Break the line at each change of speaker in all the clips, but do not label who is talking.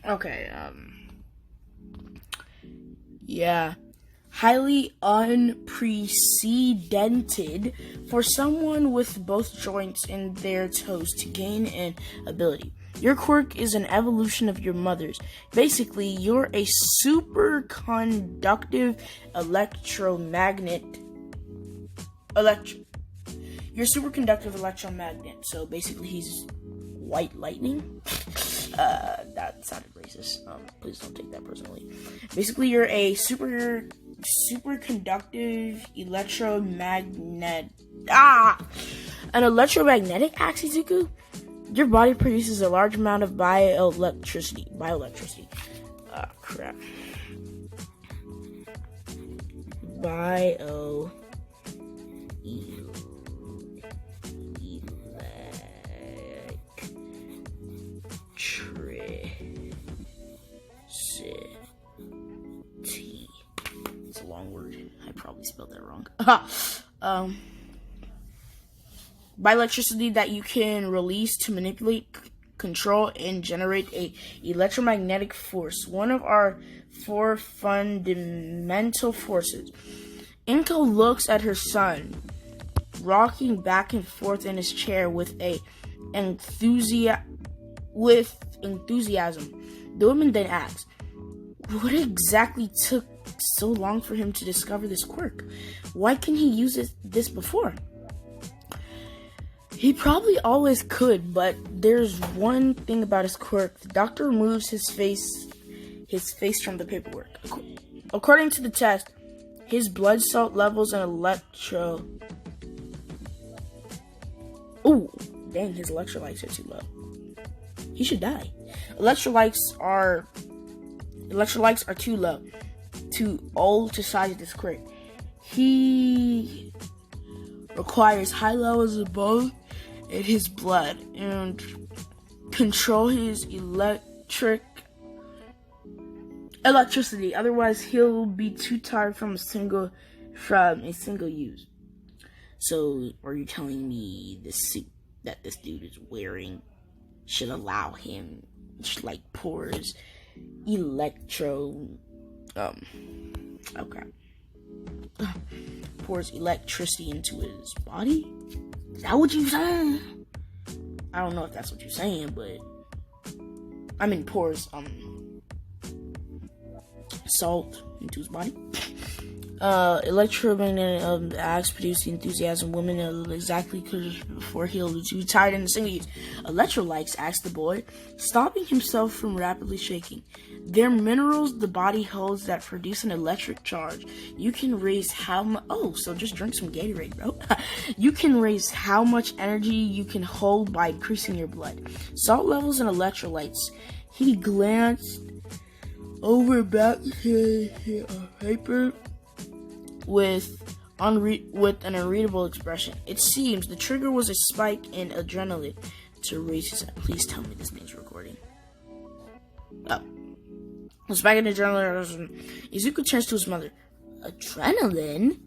Okay, yeah. Highly unprecedented for someone with both joints in their toes to gain an ability. Your quirk is an evolution of your mother's. Basically, you're a superconductive electromagnet. You're a superconductive electromagnet. So basically, he's white lightning. That sounded racist. Please don't take that personally. Basically, you're a superconductive electromagnet. An electromagnetic deku. Your body produces a large amount of bioelectricity. Crap. It's a long word. I probably spelled that wrong. Bioelectricity that you can release to manipulate, control, and generate a electromagnetic force. One of our 4 fundamental forces. Inko looks at her son, rocking back and forth in his chair with enthusiasm. The woman then asks, what exactly took so long for him to discover this quirk? Why couldn't he use this before? He probably always could, but there's one thing about his quirk. The doctor removes his face from the paperwork. According to the test, his blood salt levels and his electrolytes are too low. He should die. Electrolytes are too low, too old to size this quirk. He requires high levels of both in his blood and control his electricity. Otherwise, he'll be too tired from a single use. So, are you telling me the suit that this dude is wearing should allow him, pours pours electricity into his body? Is that what you saying? I don't know if that's what you're saying, but pours salt into his body. Electromagnetic acts produce the enthusiasm women exactly before he'll be tired in the single use. Electrolytes, asked the boy, stopping himself from rapidly shaking. They're minerals the body holds that produce an electric charge. You can raise how much... so just drink some Gatorade, bro. You can raise how much energy you can hold by increasing your blood. Salt levels and electrolytes. He glanced over back to paper with an unreadable expression. It seems the trigger was a spike in adrenaline to raise his head. Please tell me this thing's recording. A spike in adrenaline. Izuku turns to his mother. Adrenaline?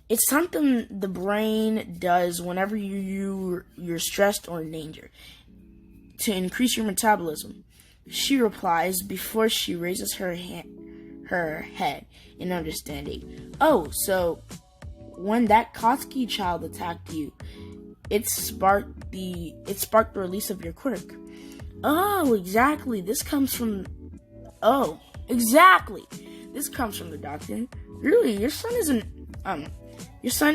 It's something the brain does whenever you're stressed or in danger to increase your metabolism. She replies before she raises her head in understanding. So when that Kotsky child attacked you, it sparked the release of your quirk. Exactly. This comes from the doctor. Really, your son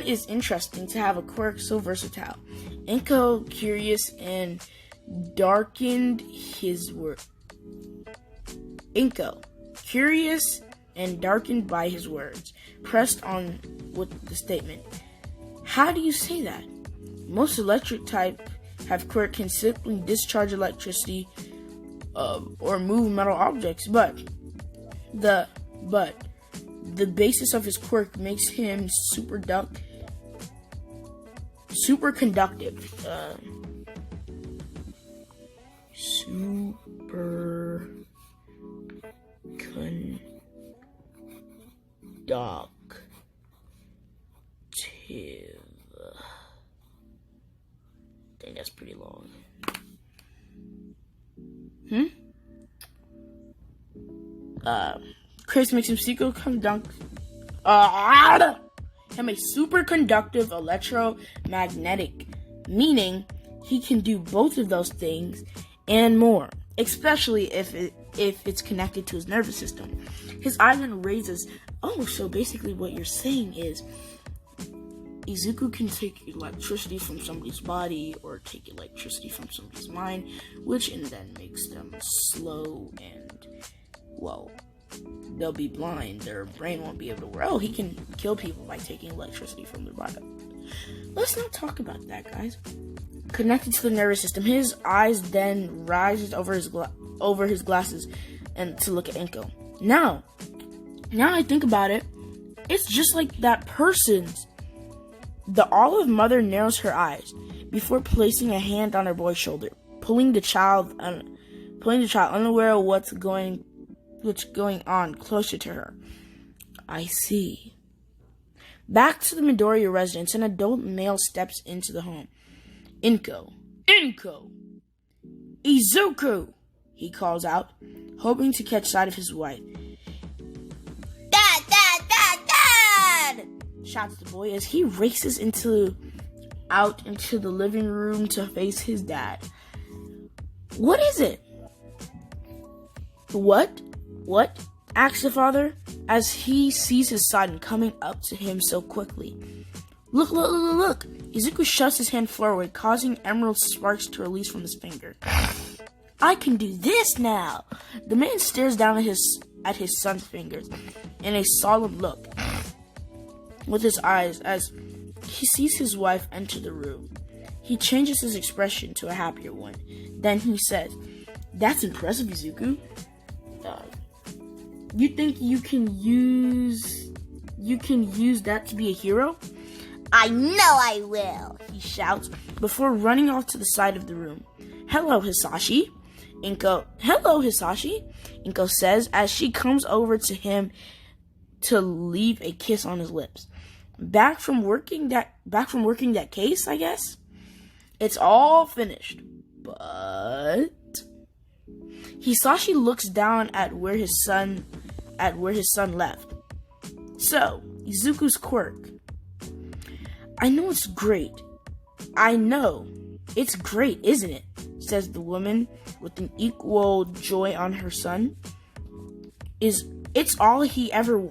is interesting to have a quirk so versatile. Inko, curious and darkened by his words, pressed on with the statement. How do you say that? Most electric type have quirk can simply discharge electricity or move metal objects, but the basis of his quirk makes him superconductive. Dang, that's pretty long. Chris makes him him a superconductive electromagnetic, meaning he can do both of those things and more, especially if it's connected to his nervous system. His eye then raises. Oh, so basically what you're saying is Izuku can take electricity from somebody's body or take electricity from somebody's mind, which and then makes them slow and, well, they'll be blind. Their brain won't be able to work. Oh, he can kill people by taking electricity from their body. Let's not talk about that, guys. Connected to the nervous system, his eyes then rises over his glasses and to look at Inko. Now I think about it, it's just like that person's. The olive mother narrows her eyes before placing a hand on her boy's shoulder, pulling the child unaware of what's going on closer to her. I see. Back to the Midoriya residence, an adult male steps into the home. Inko, Izuku, he calls out, hoping to catch sight of his wife. Dad! Shouts the boy as he races out into the living room to face his dad. What is it? What? Asks the father as he sees his son coming up to him so quickly. Look. Izuku shoves his hand forward, causing emerald sparks to release from his finger. I can do this now. The man stares down at his son's fingers in a solemn look with his eyes as he sees his wife enter the room. He changes his expression to a happier one. Then he says, "That's impressive, Izuku. You think you can use that to be a hero?" "I know I will," he shouts before running off to the side of the room. Hello, Hisashi, Inko says as she comes over to him to leave a kiss on his lips. Back from working that case, I guess. It's all finished. But Hisashi looks down at where his son left. So, Izuku's quirk. I know it's great, isn't it? Says the woman with an equal joy on her son. It's all he ever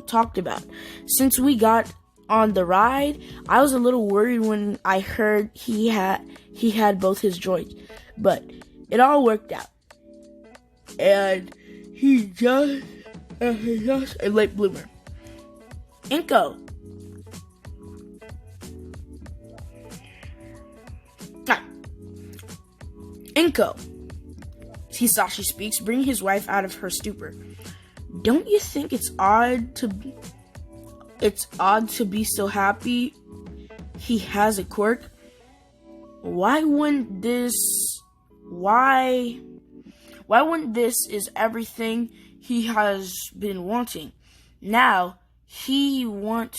talked about. Since we got on the ride, I was a little worried when I heard he had both his joys, but it all worked out. And he's just a late bloomer. Inko. Hisashi speaks, bringing his wife out of her stupor. Don't you think it's odd to be so happy he has a quirk? Why wouldn't this is everything he has been wanting? Now he want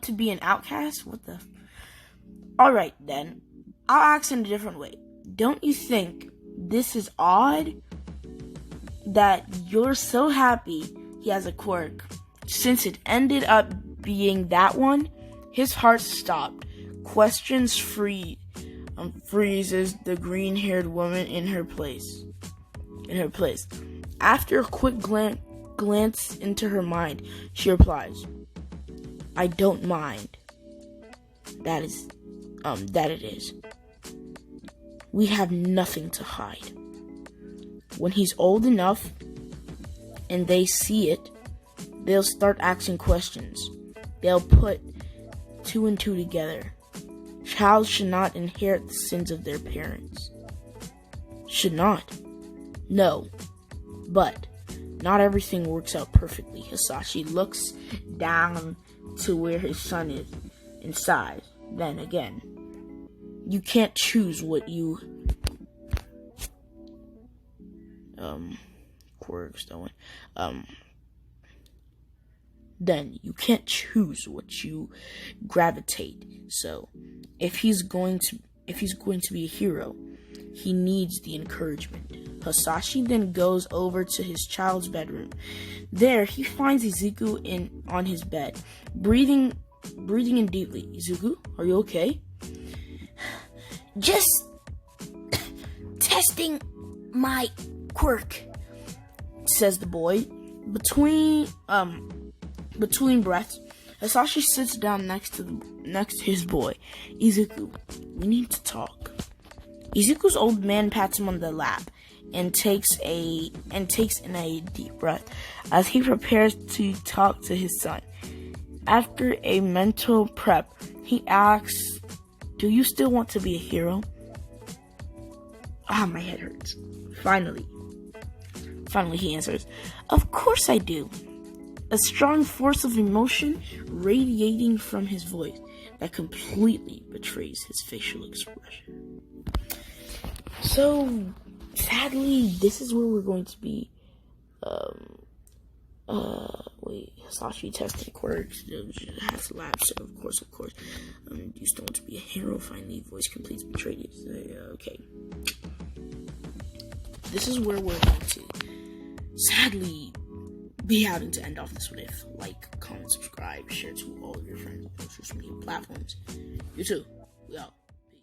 to be an outcast? What the? Alright then, I'll ask in a different way. Don't you think this is odd that you're so happy he has a quirk? Since it ended up being that one, his heart stopped. Questions freezes the green-haired woman in her place. After a quick glance into her mind, she replies, "I don't mind. That it is. We have nothing to hide. When he's old enough and they see it, they'll start asking questions. They'll put two and two together. Child should not inherit the sins of their parents. Should not. No. But not everything works out perfectly." Hisashi looks down to where his son is and sighs. Then again, you can't choose what you quirks don't. Then you can't choose what you gravitate. So, if he's going to be a hero, he needs the encouragement Hasashi then goes over to his child's bedroom. There, he finds Izuku on his bed, breathing in deeply. Izuku, are you okay?
Just testing my quirk,
says the boy. Between breaths, Hasashi sits down next to his boy. Izuku, we need to talk. Izuku's old man pats him on the lap and takes in a deep breath as he prepares to talk to his son. After a mental prep, he asks, "Do you still want to be a hero?" My head hurts. Finally he answers, "Of course I do." A strong force of emotion radiating from his voice that completely betrays his facial expression. So, sadly, this is where we're going to be. Hasashi testing quirks. Has lapsed. So of course. You still want to be a hero. Finally, voice completes betrayed. Okay. This is where we're going to, sadly, be having to end off this with a like, comment, subscribe, share to all of your friends on social media platforms. You too. We out.